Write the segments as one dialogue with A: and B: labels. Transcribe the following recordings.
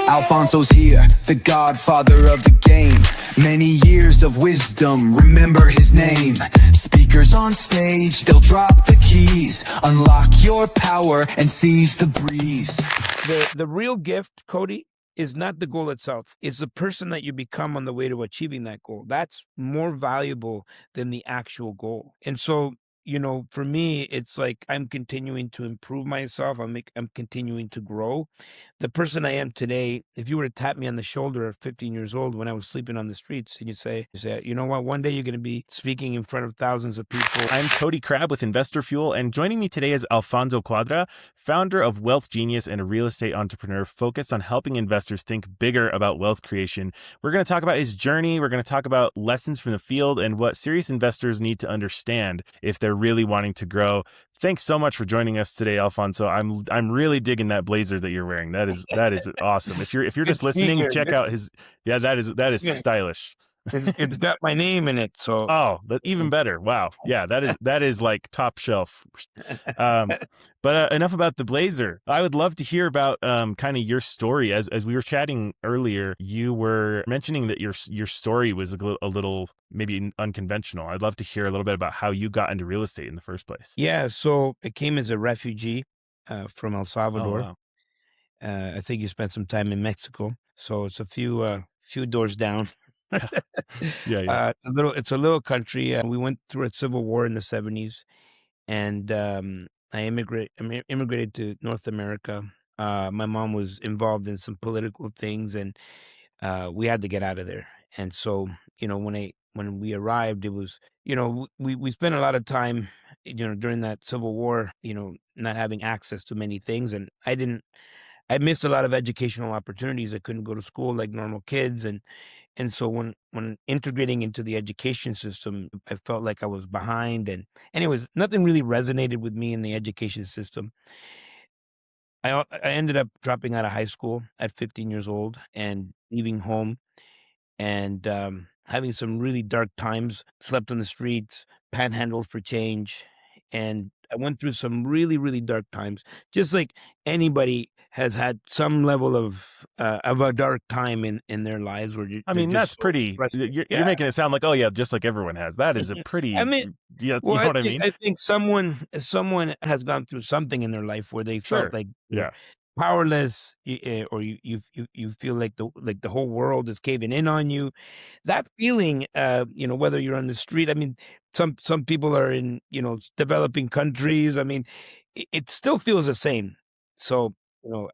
A: Alfonso's here, the godfather of the game. Many years of wisdom, remember his name. Speakers on stage, they'll drop the keys. Unlock your power and seize the breeze.
B: The real gift, Cody, is not the goal itself. It's the person that you become on the way to achieving that goal. That's more valuable than the actual goal. And so, for me, it's like I'm continuing to improve myself. I'm continuing to grow. The person I am today, if you were to tap me on the shoulder at 15 years old when I was sleeping on the streets and you say, you know what, one day you're going to be speaking in front of thousands of people.
C: I'm Cody Crabb with Investor Fuel, and joining me today is Alfonso Cuadra, founder of Wealth Genius and a real estate entrepreneur focused on helping investors think bigger about wealth creation. We're going to talk about his journey. We're going to talk about lessons from the field and what serious investors need to understand if they're really wanting to grow. Thanks so much for joining us today, Alfonso. I'm really digging that blazer that you're wearing. That is awesome. If you're just listening, check out his. Yeah, that is stylish.
B: It's got my name in it, so
C: even better. Wow, yeah, that is like top shelf. But enough about the blazer. I would love to hear about kind of your story. As we were chatting earlier, you were mentioning that your story was a little maybe unconventional. I'd love to hear a little bit about how you got into real estate in the first place.
B: Yeah, so I came as a refugee from El Salvador.
C: Oh, wow.
B: I think you spent some time in Mexico, so it's a few doors down.
C: Yeah.
B: It's a little country. We went through a civil war in the 70s, and I immigrated to North America. My mom was involved in some political things, and we had to get out of there. And so, when we arrived, it was, we spent a lot of time, during that civil war, not having access to many things, and I missed a lot of educational opportunities. I couldn't go to school like normal kids, and so when integrating into the education system, I felt like I was behind. And anyways, nothing really resonated with me in the education system. I ended up dropping out of high school at 15 years old and leaving home and having some really dark times, slept on the streets, panhandled for change. And I went through some really, really dark times, just like anybody has had some level of a dark time in their lives. Where
C: I mean, that's pretty. You're making it sound like, oh yeah, just like everyone has. That is a pretty.
B: I mean,
C: you know what I mean?
B: I think someone has gone through something in their life where they felt like powerless, or you feel like the whole world is caving in on you. That feeling, whether you're on the street. I mean, some people are in developing countries. I mean, it still feels the same. So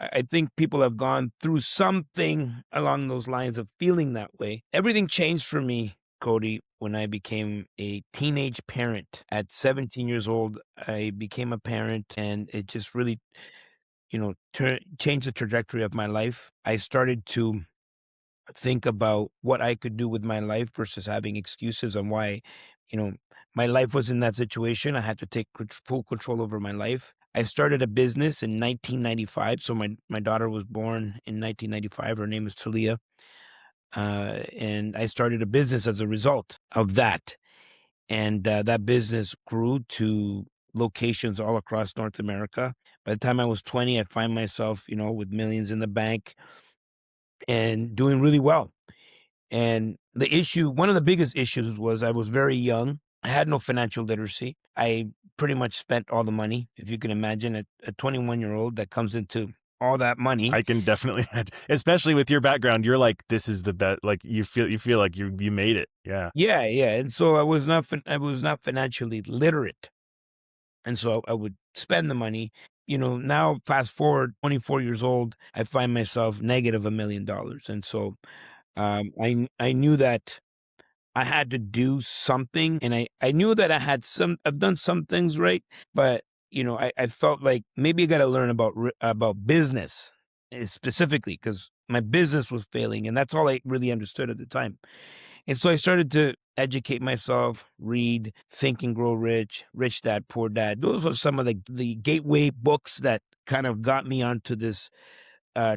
B: I think people have gone through something along those lines of feeling that way. Everything changed for me, Cody, when I became a teenage parent. At 17 years old, I became a parent, and it just really changed the trajectory of my life. I started to think about what I could do with my life versus having excuses on why, my life was in that situation. I had to take full control over my life. I started a business in 1995. So my daughter was born in 1995. Her name is Talia. And I started a business as a result of that. And that business grew to locations all across North America. By the time I was 20, I find myself, with millions in the bank and doing really well. And one of the biggest issues was I was very young. I had no financial literacy. I pretty much spent all the money. If you can imagine a 21-year-old that comes into all that money.
C: I can definitely imagine, especially with your background. You're like, this is the best. Like you feel like you made it. Yeah.
B: Yeah. And so I was not financially literate. And so I would spend the money. Now fast forward 24 years old, I find myself negative $1 million. And so I knew that I had to do something, and I knew that I've done some things right, but I felt like maybe I got to learn about business specifically, because my business was failing, and that's all I really understood at the time. And so I started to educate myself, read Think and Grow Rich, Rich Dad, Poor Dad. Those were some of the gateway books that kind of got me onto this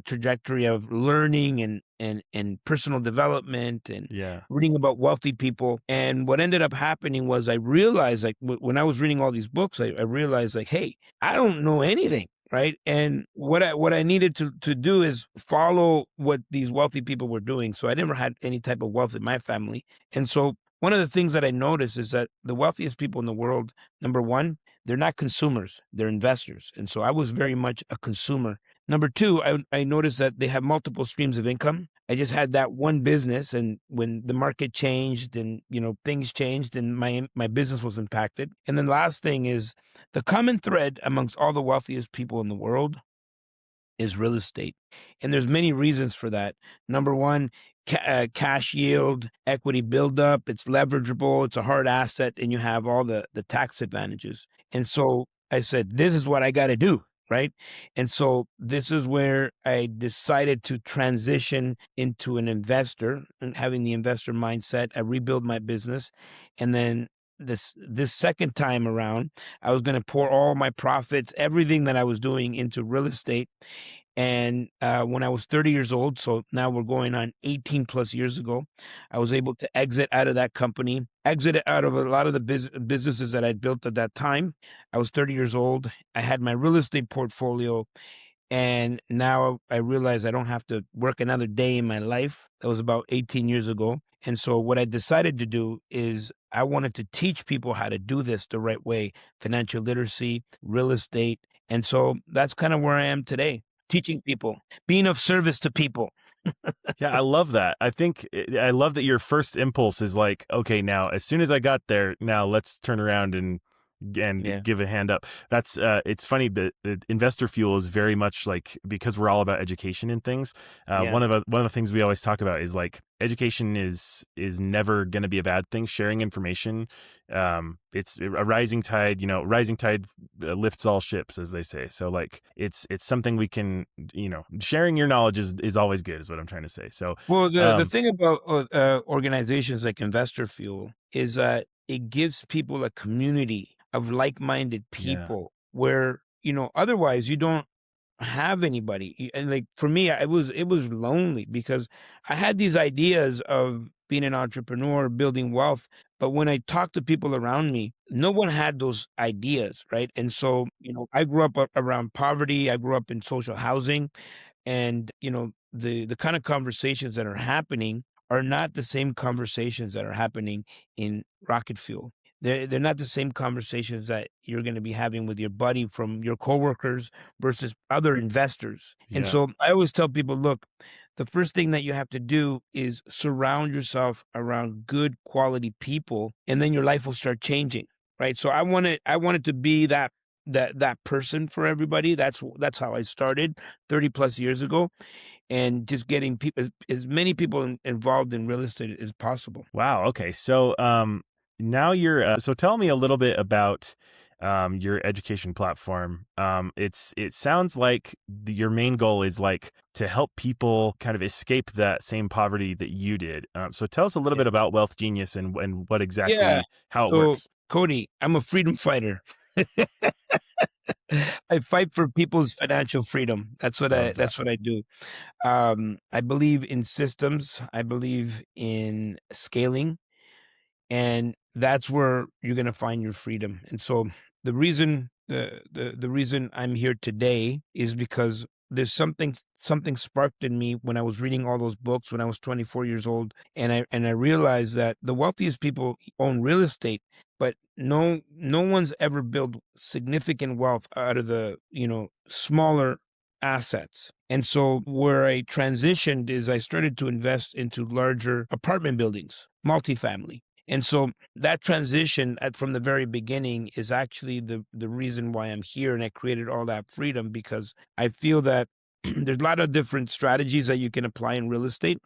B: trajectory of learning and personal development and reading about wealthy people. And what ended up happening was I realized, like, when I was reading all these books, I realized, like, hey, I don't know anything. right? And what I needed to do is follow what these wealthy people were doing. So I never had any type of wealth in my family. And so one of the things that I noticed is that the wealthiest people in the world, number one, they're not consumers, they're investors. And so I was very much a consumer. Number two, I noticed that they have multiple streams of income. I just had that one business, and when the market changed and things changed, and my business was impacted. And then last thing is the common thread amongst all the wealthiest people in the world is real estate. And there's many reasons for that. Number one, cash yield, equity buildup, it's leverageable, it's a hard asset, and you have all the tax advantages. And so I said, this is what I got to do, right? And so this is where I decided to transition into an investor and having the investor mindset. I rebuild my business. And then this second time around, I was going to pour all my profits, everything that I was doing, into real estate. And when I was 30 years old, so now we're going on 18 plus years ago, I was able to exit out of that company, exit out of a lot of the businesses that I'd built at that time. I was 30 years old. I had my real estate portfolio. And now I realize I don't have to work another day in my life. That was about 18 years ago. And so what I decided to do is I wanted to teach people how to do this the right way, financial literacy, real estate. And so that's kind of where I am today, teaching people, being of service to people.
C: Yeah, I love that. I love that your first impulse is like, okay, now as soon as I got there, now let's turn around and
B: Yeah.
C: give a hand up. That's it's funny that the Investor Fuel is very much like, because we're all about education and things.
B: Yeah.
C: One of the things we always talk about is like education is never going to be a bad thing. Sharing information, it's a rising tide. Rising tide lifts all ships, as they say. So like it's something we can, sharing your knowledge is always good, is what I'm trying to say. So
B: Well, the thing about organizations like Investor Fuel is that it gives people a community of like-minded
C: Yeah.
B: people where, otherwise you don't have anybody. And like for me, it was lonely because I had these ideas of being an entrepreneur, building wealth, but when I talked to people around me, no one had those ideas, right? And so, I grew up around poverty. I grew up in social housing. And the kind of conversations that are happening are not the same conversations that are happening in rocket fuel. They're not the same conversations that you're going to be having with your buddy from your coworkers versus other investors. And
C: Yeah.
B: so I always tell people, look, the first thing that you have to do is surround yourself around good quality people, and then your life will start changing, right? So I wanted to be that person for everybody. That's how I started 30 plus years ago, and just getting people, as many people involved in real estate as possible.
C: Wow. Okay. So now you're so tell me a little bit about your education platform. It sounds like your main goal is like to help people kind of escape that same poverty that you did. So tell us a little bit about Wealth Genius and what exactly, how it
B: So
C: works.
B: Cody, I'm a freedom fighter. I fight for people's financial freedom. That's what
C: Love that.
B: that's what I do. I believe in systems. I believe in scaling. And that's where you're going to find your freedom. And so the reason the reason I'm here today is because there's something sparked in me when I was reading all those books when I was 24 years old, and I realized that the wealthiest people own real estate, but no one's ever built significant wealth out of the smaller assets. And so where I transitioned is I started to invest into larger apartment buildings, multifamily. And so that transition from the very beginning is actually the reason why I'm here, and I created all that freedom, because I feel that there's a lot of different strategies that you can apply in real estate,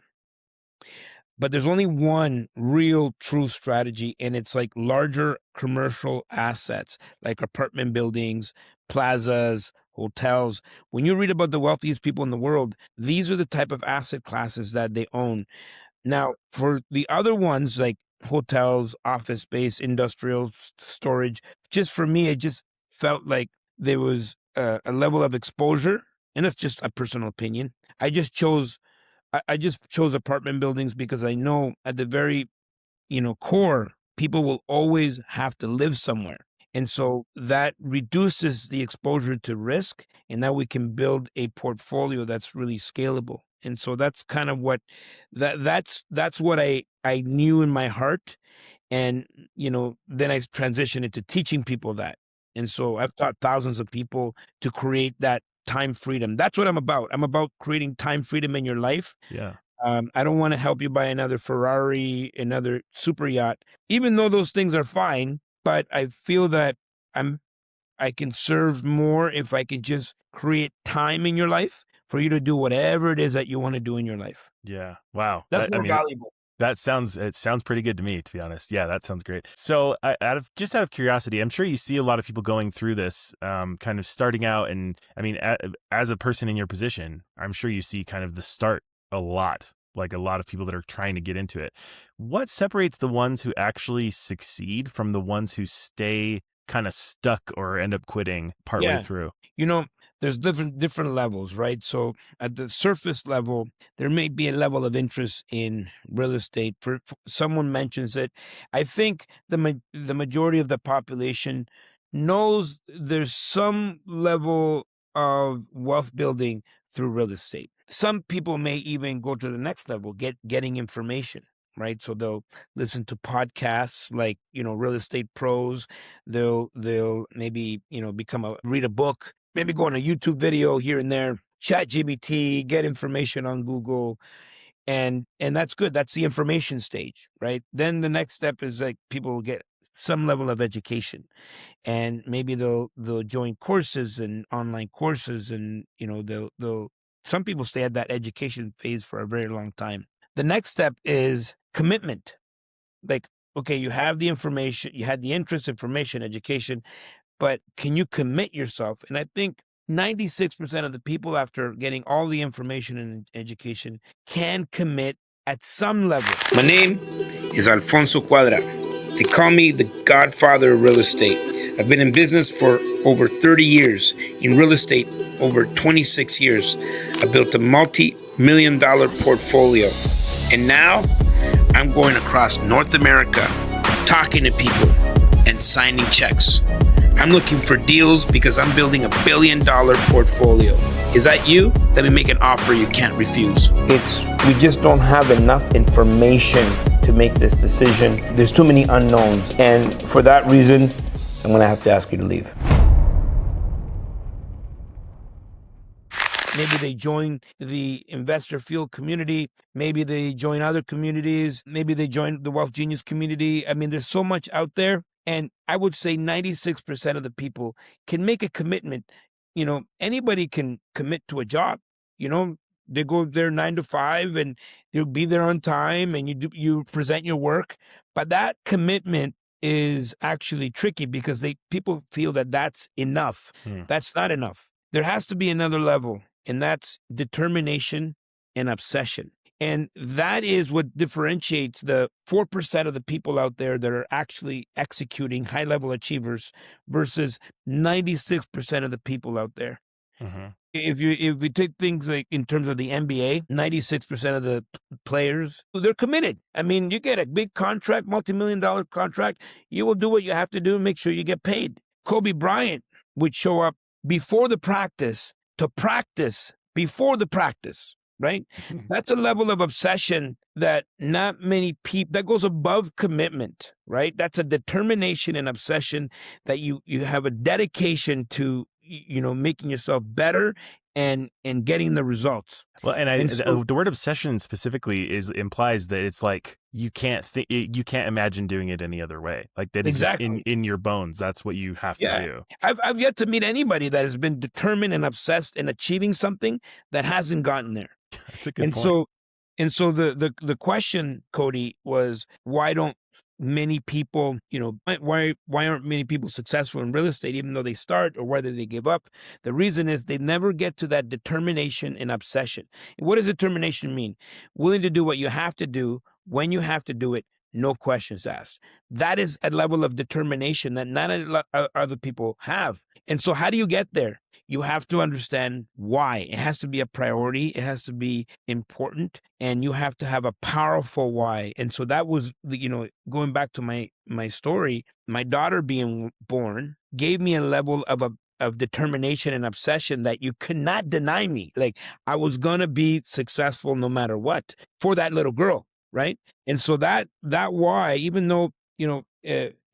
B: but there's only one real true strategy, and it's like larger commercial assets, like apartment buildings, plazas, hotels. When you read about the wealthiest people in the world, these are the type of asset classes that they own. Now, for the other ones like hotels, office space, industrial storage, just for me, it just felt like there was a level of exposure, and that's just a personal opinion. I just chose apartment buildings because I know at the very core, people will always have to live somewhere. And so that reduces the exposure to risk, and now we can build a portfolio that's really scalable. And so that's kind of what that's what I knew in my heart. And, then I transitioned into teaching people that. And so I've taught thousands of people to create that time freedom. That's what I'm about. I'm about creating time freedom in your life.
C: Yeah.
B: I don't want to help you buy another Ferrari, another super yacht, even though those things are fine. But I feel that I can serve more if I can just create time in your life for you to do whatever it is that you want to do in your life.
C: Yeah. Wow.
B: That's more valuable.
C: It sounds pretty good to me, to be honest. Yeah, that sounds great. So out of curiosity, I'm sure you see a lot of people going through this, kind of starting out. And I mean, as a person in your position, I'm sure you see kind of the start a lot, like a lot of people that are trying to get into it. What separates the ones who actually succeed from the ones who stay kind of stuck or end up quitting partway through?
B: There's different levels, right? So at the surface level, there may be a level of interest in real estate. For someone mentions it, I think the majority of the population knows there's some level of wealth building through real estate. Some people may even go to the next level, getting information, right? So they'll listen to podcasts like, Real Estate Pros. They'll maybe, read a book, maybe go on a YouTube video here and there, chat GBT, get information on Google. And that's good. That's the information stage, right? Then the next step is like people will get some level of education, and maybe they'll join courses and online courses, and they'll some people stay at that education phase for a very long time. The next step is commitment. Like, okay, you have the information, you had the interest, information, education, but can you commit yourself? And I think 96% of the people, after getting all the information and education, can commit at some level. My name is Alfonso Cuadra. They call me the Godfather of real estate. I've been in business for over 30 years, in real estate over 26 years. I built a multi-million-dollar portfolio. And now I'm going across North America, talking to people and signing checks. I'm looking for deals because I'm building $1 billion portfolio. Is that you? Let me make an offer you can't refuse. We just don't have enough information to make this decision. There's too many unknowns. And for that reason, I'm going to have to ask you to leave. Maybe they join the Investor Fuel community. Maybe they join other communities. Maybe they join the Wealth Genius community. I mean, there's so much out there. And I would say 96% of the people can make a commitment. Anybody can commit to a job. They go there 9 to 5 and they'll be there on time, and you present your work. But that commitment is actually tricky because people feel that that's enough. That's not enough. There has to be another level, and that's determination and obsession. And that is what differentiates the 4% of the people out there that are actually executing, high-level achievers, versus 96% of the people out there. If we take things like in terms of the NBA, 96% of the players, they're committed. I mean, you get a big contract, multi-million-dollar contract, you will do what you have to do and make sure you get paid. Kobe Bryant would show up before the practice to practice before the practice, right? That's a level of obsession that not many people, that goes above commitment, right? That's a determination and obsession that you have a dedication to, making yourself better and getting the results.
C: Well, and the word obsession specifically implies that it's like you can't imagine doing it any other way. Like that is exactly just in your bones. That's what you have to do.
B: I've yet to meet anybody that has been determined and obsessed in achieving something that hasn't gotten there.
C: That's a good point.
B: So the question, Cody, was why don't many people, why aren't many people successful in real estate, even though they start, or whether they give up? The reason is they never get to that determination and obsession. What does determination mean? Willing to do what you have to do when you have to do it, no questions asked. That is a level of determination that not other people have. And so how do you get there? You have to understand why. It has to be a priority. It has to be important, and you have to have a powerful why. And so that was, going back to my story, my daughter being born gave me a level of determination and obsession that you could not deny me. Like, I was going to be successful no matter what for that little girl. Right. And so that why, even though,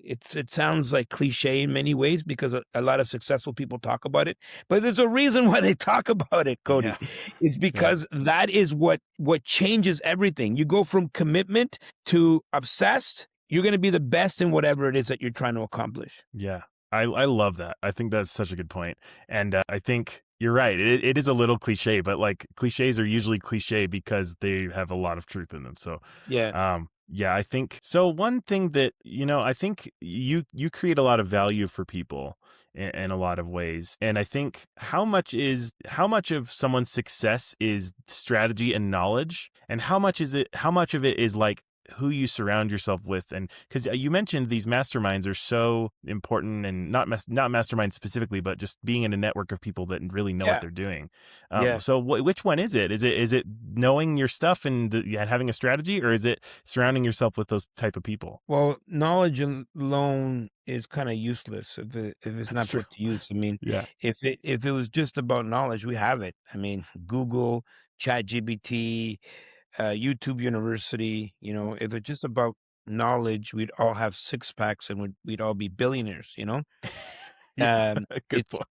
B: it sounds like cliche in many ways because a lot of successful people talk about it, but there's a reason why they talk about it, Cody.
C: Yeah.
B: It's because that is what changes everything. You go from commitment to obsessed. You're going to be the best in whatever it is that you're trying to accomplish.
C: Yeah. I love that. I think that's such a good point. And I think you're right. It is a little cliche, but like cliches are usually cliche because they have a lot of truth in them. So
B: Yeah.
C: yeah, I think so. One thing that, I think you create a lot of value for people in a lot of ways. And I think how much of someone's success is strategy and knowledge, and how much of it is like who you surround yourself with. And because you mentioned these masterminds are so important, and not masterminds specifically, but just being in a network of people that really know what they're doing.
B: Yeah.
C: So which one is it? Is it knowing your stuff and having a strategy, or is it surrounding yourself with those type of people?
B: Well, knowledge alone is kind of useless if it's not
C: true.
B: put to use. I mean,
C: Yeah.
B: if it was just about knowledge, we have it. I mean, Google, ChatGPT, YouTube University. If it's just about knowledge, we'd all have six packs and we'd all be billionaires.
C: Yeah.
B: Um,
C: Good point.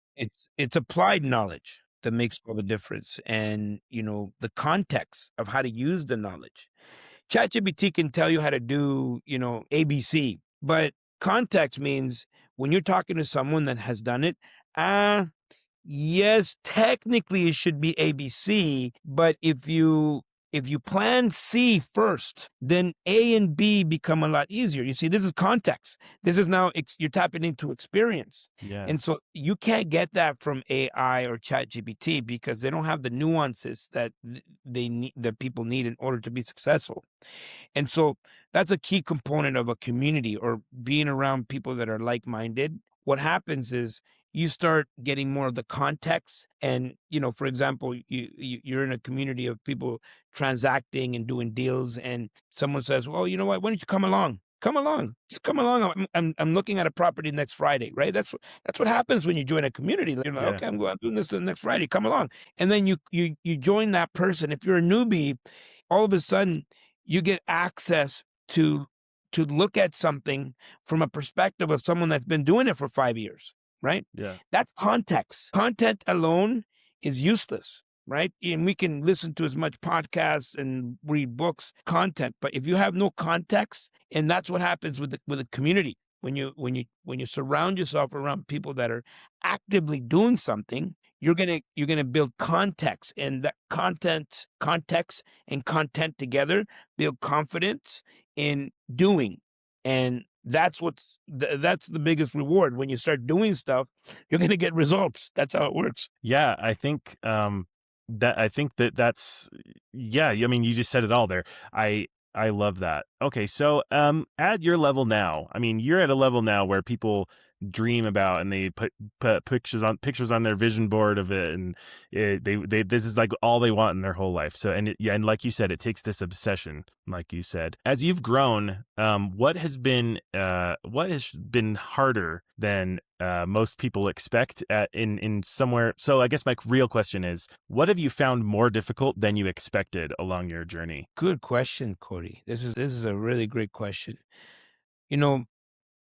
B: it's applied knowledge that makes all the difference, and the context of how to use the knowledge. ChatGPT can tell you how to do, ABC, but context means when you're talking to someone that has done it, yes, technically it should be ABC, but if you plan C first, then A and B become a lot easier. You see, this is context. This is now you're tapping into experience.
C: Yeah.
B: And so you can't get that from AI or ChatGPT because they don't have the nuances that they need, that people need in order to be successful. And so that's a key component of a community, or being around people that are like-minded. What happens is you start getting more of the context. And, for example, you're in a community of people transacting and doing deals, and someone says, well, you know what, why don't you come along? Come along, just come along. I'm looking at a property next Friday, right? That's what happens when you join a community. You're like, okay, I'm doing this next Friday. Come along, and then you join that person. If you're a newbie, all of a sudden you get access to look at something from a perspective of someone that's been doing it for 5 years, right?
C: Yeah.
B: That's context. Content alone is useless, right? And we can listen to as much podcasts and read books, content, but if you have no context, and that's what happens with a community. When you surround yourself around people that are actively doing something, you're gonna build context, and that context and content together build confidence in doing. And that's that's the biggest reward. When you start doing stuff, you're gonna get results. That's how it works.
C: Yeah, I think that's yeah, I mean, you just said it all there. I love that. Okay, so at your level now, I mean, you're at a level now where people dream about, and they put pictures on their vision board of it, and they this is like all they want in their whole life. So and like you said, it takes this obsession, like you said. As you've grown, what has been harder than most people expect in somewhere? So I guess my real question is, what have you found more difficult than you expected along your journey?
B: Good question, Cody. This is a really great question.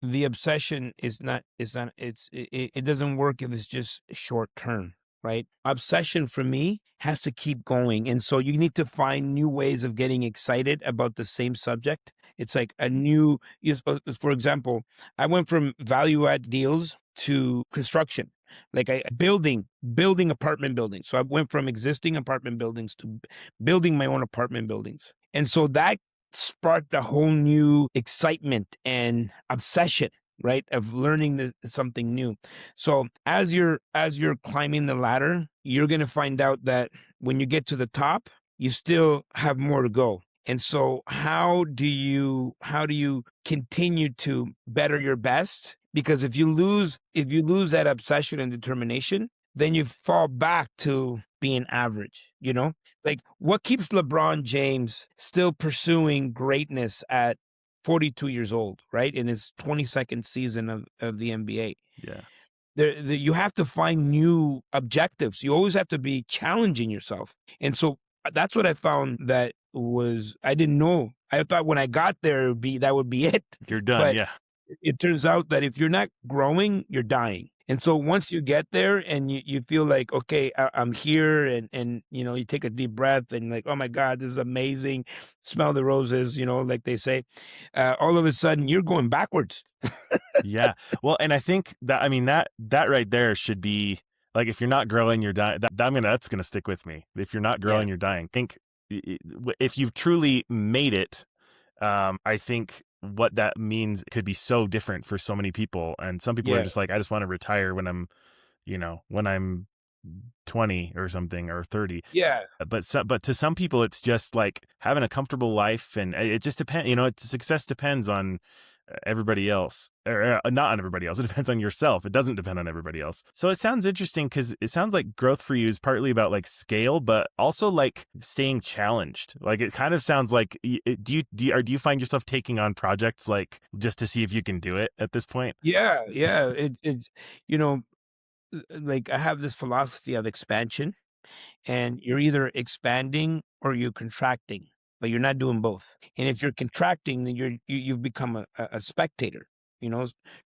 B: The obsession it doesn't work if it's just short term, right? Obsession for me has to keep going. And so you need to find new ways of getting excited about the same subject. It's like for example, I went from value add deals to construction, like building apartment buildings. So I went from existing apartment buildings to building my own apartment buildings. And so that sparked a whole new excitement and obsession, right, of learning something new. So as you're climbing the ladder, you're going to find out that when you get to the top, you still have more to go. And so how do you continue to better your best Because if you lose that obsession and determination, then you fall back to being average, you know? Like, what keeps LeBron James still pursuing greatness at 42 years old, right? In his 22nd season of the NBA.
C: Yeah.
B: You have to find new objectives. You always have to be challenging yourself. And so that's what I found that was, I didn't know. I thought when I got there, that would be it.
C: You're done.
B: But
C: Yeah.
B: it turns out that if you're not growing, you're dying. And so once you get there and you feel like, okay, I'm here, and you take a deep breath and like, oh my God, this is amazing. Smell the roses, like they say. All of a sudden you're going backwards.
C: Yeah. Well, and I think that, I mean, that right there should be like, if you're not growing, you're dying. That's going to stick with me. If you're not growing, you're dying. Think if you've truly made it, I think what that means could be so different for so many people. And some people are just like, I just want to retire when I'm 20 or something, or 30.
B: Yeah.
C: But to some people, it's just like having a comfortable life, and it just depends. Success depends on everybody else, or not on everybody else. It depends on yourself. It doesn't depend on everybody else. So it sounds interesting, because it sounds like growth for you is partly about like scale, but also like staying challenged. Like, it kind of sounds like, do you find yourself taking on projects like just to see if you can do it at this point?
B: Yeah. It's like, I have this philosophy of expansion, and you're either expanding or you're contracting, but you're not doing both. And if you're contracting, then you've become a spectator.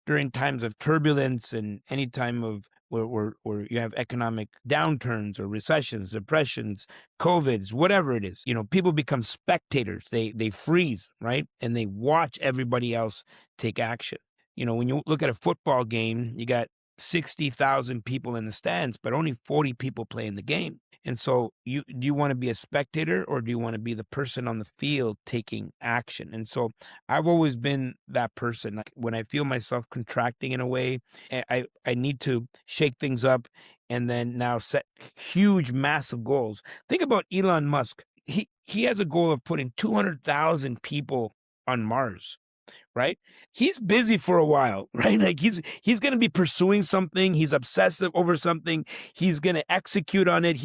B: During times of turbulence and any time of where you have economic downturns or recessions, depressions, COVIDs, whatever it is, people become spectators. They freeze, right? And they watch everybody else take action. When you look at a football game, you got 60,000 people in the stands, but only 40 people play in the game. And so do you want to be a spectator, or do you want to be the person on the field taking action? And so I've always been that person. Like, when I feel myself contracting in a way, I need to shake things up and then now set huge, massive goals. Think about Elon Musk. He has a goal of putting 200,000 people on Mars. Right? He's busy for a while, right? Like, he's going to be pursuing something. He's obsessive over something. He's going to execute on it.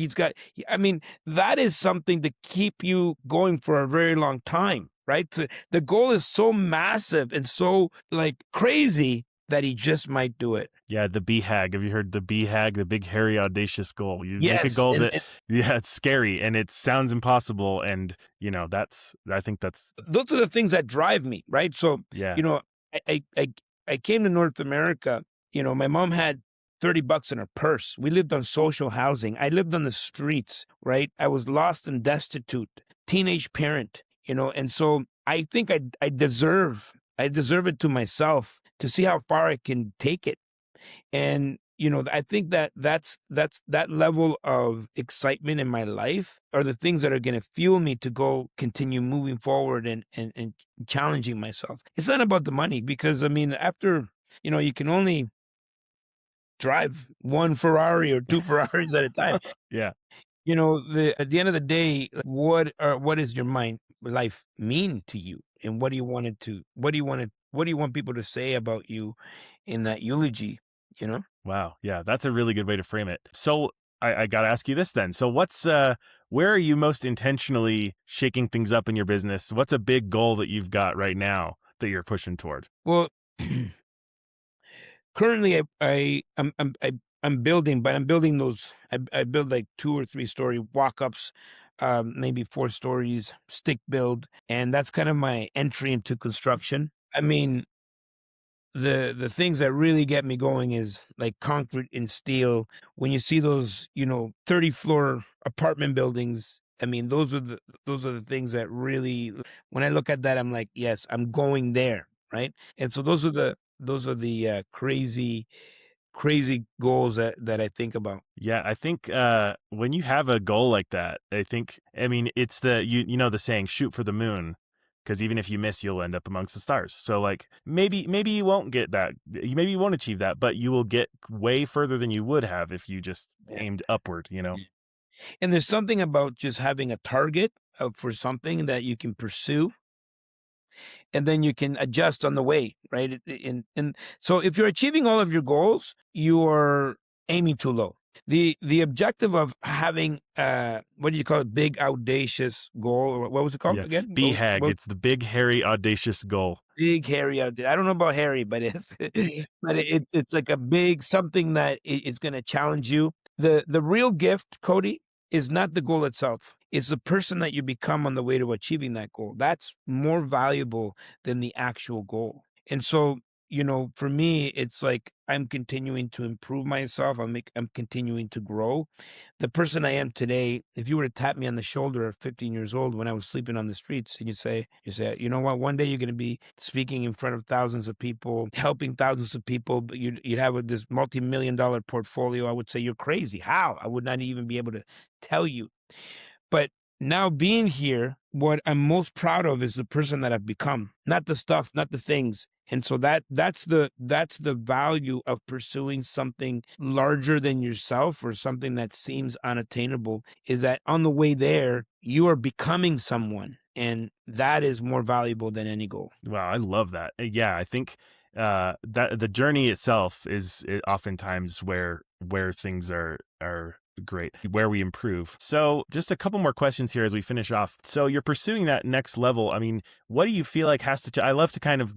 B: That is something to keep you going for a very long time, right? The goal is so massive and so like crazy that he just might do it.
C: Yeah, the BHAG. Have you heard the BHAG, the big, hairy, audacious goal? You make a
B: Yes,
C: goal that, yeah, it's scary and it sounds impossible. And, I think that's...
B: those are the things that drive me, right? So,
C: Yeah.
B: I came to North America, my mom had $30 in her purse. We lived on social housing. I lived on the streets, right? I was lost and destitute, teenage parent, and so I think I deserve it to myself to see how far I can take it. And, I think that's that level of excitement in my life are the things that are going to fuel me to continue moving forward and challenging myself. It's not about the money, because after, you can only drive one Ferrari or two Ferraris at a time.
C: Yeah.
B: At the end of the day, what is your life mean to you? And what do you want people to say about you in that eulogy,
C: Wow. Yeah, that's a really good way to frame it. So I got to ask you this then. So where are you most intentionally shaking things up in your business? What's a big goal that you've got right now that you're pushing toward?
B: Well, currently I'm building, but I'm building those. I build like 2 or 3 story walk-ups, maybe 4 stories, stick build, and that's kind of my entry into construction. The things that really get me going is like concrete and steel. When you see those, 30-floor apartment buildings, those are the things that really, when I look at that, I'm like, yes, I'm going there, right? And so those are the crazy goals that I think about.
C: Yeah, I think when you have a goal like that, it's the saying, shoot for the moon. Because even if you miss, you'll end up amongst the stars. So like maybe you won't get that. Maybe you won't achieve that, but you will get way further than you would have if you just aimed upward,
B: And there's something about just having a target for something that you can pursue. and then you can adjust on the way, right? And so if you're achieving all of your goals, you're aiming too low. The objective of having what do you call it, big audacious goal, or what was it called again?
C: BHAG. It's the big, hairy, audacious goal.
B: Big hairy out there. I don't know about hairy, but it's but it's like a big something that it's going to challenge you. The real gift, Cody, is not the goal itself. It's the person that you become on the way to achieving that goal. That's more valuable than the actual goal. And so, for me, it's like I'm continuing to improve myself. I'm continuing to grow. The person I am today, if you were to tap me on the shoulder at 15 years old when I was sleeping on the streets, and you say, you know what, one day you're going to be speaking in front of thousands of people, helping thousands of people, but you'd have this multi-million-dollar portfolio, I would say you're crazy. How? I would not even be able to tell you. But now being here, what I'm most proud of is the person that I've become, not the stuff, not the things. And so that's the value of pursuing something larger than yourself, or something that seems unattainable, is that on the way there, you are becoming someone. And that is more valuable than any goal.
C: Wow, I love that. Yeah, I think that the journey itself is oftentimes where things are great, where we improve. So just a couple more questions here as we finish off. So you're pursuing that next level. I mean, what do you feel like has to, I love to kind of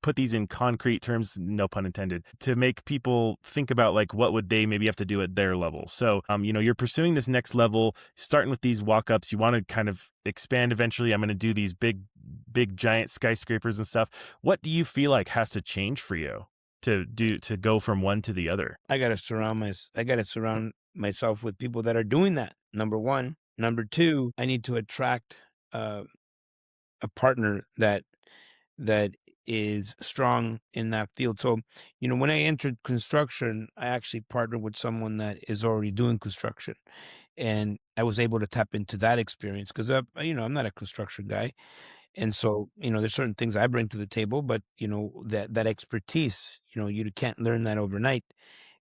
C: put these in concrete terms, no pun intended, to make people think about like, what would they maybe have to do at their level? So, you're pursuing this next level, starting with these walk-ups, you want to kind of expand eventually. I'm going to do these big giant skyscrapers and stuff. What do you feel like has to change for you to go from one to the other?
B: I got to surround myself with people that are doing that. Number one. Number two, I need to attract a partner that is strong in that field. So, when I entered construction, I actually partnered with someone that is already doing construction, and I was able to tap into that experience because I'm not a construction guy. And so, there's certain things I bring to the table, but that expertise, you can't learn that overnight.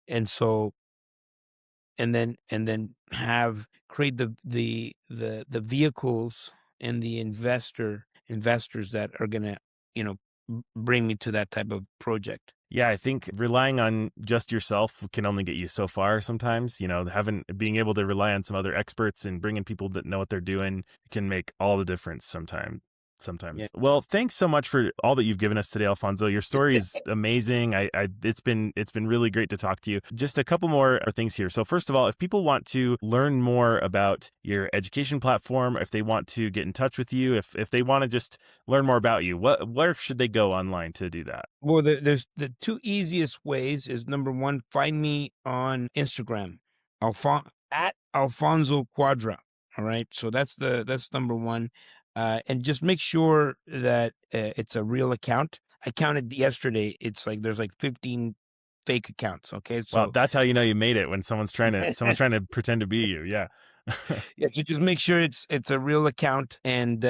B: And so, and then create the vehicles and the investors that are gonna, bring me to that type of project.
C: Yeah, I think relying on just yourself can only get you so far sometimes. Being able to rely on some other experts and bringing people that know what they're doing can make all the difference sometimes. Yeah. Well, thanks so much for all that you've given us today, Alfonso. Your story is amazing. It's been really great to talk to you. Just a couple more things here. So first of all, if people want to learn more about your education platform, if they want to get in touch with you, if they want to just learn more about you, where should they go online to do that?
B: Well, there's the two easiest ways is, number one, find me on Instagram, at Alfonso Cuadra. All right. So that's number one. And just make sure that it's a real account. I counted yesterday. It's like there's like 15 fake accounts. Okay, so
C: well, that's how you know you made it, when someone's trying to pretend to be you. Yeah.
B: Yeah, so just make sure it's a real account, and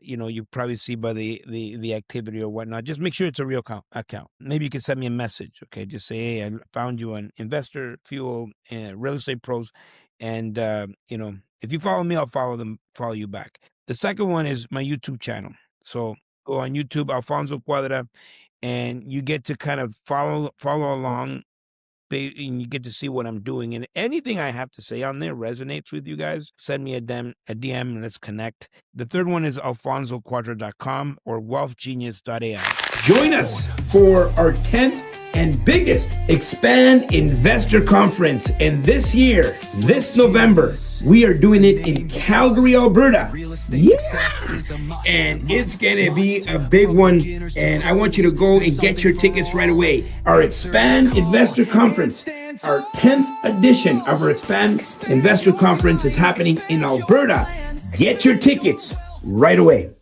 B: you probably see by the activity or whatnot. Just make sure it's a real account. Maybe you can send me a message. Okay, just say, hey, I found you on Investor Fuel, Real Estate Pros, and if you follow me, I'll follow you back. The second one is my YouTube channel. So go on YouTube, Alfonso Cuadra, and you get to kind of follow along, and you get to see what I'm doing. And anything I have to say on there resonates with you guys, send me a DM and let's connect. The third one is alfonsocuadra.com or wealthgenius.ai. Join us for our 10th and biggest Expand Investor Conference. And this year, this November, we are doing it in Calgary, Alberta. Yeah! And it's going to be a big one. And I want you to go and get your tickets right away. Our Expand Investor Conference, our 10th edition of our Expand Investor Conference, is happening in Alberta. Get your tickets right away.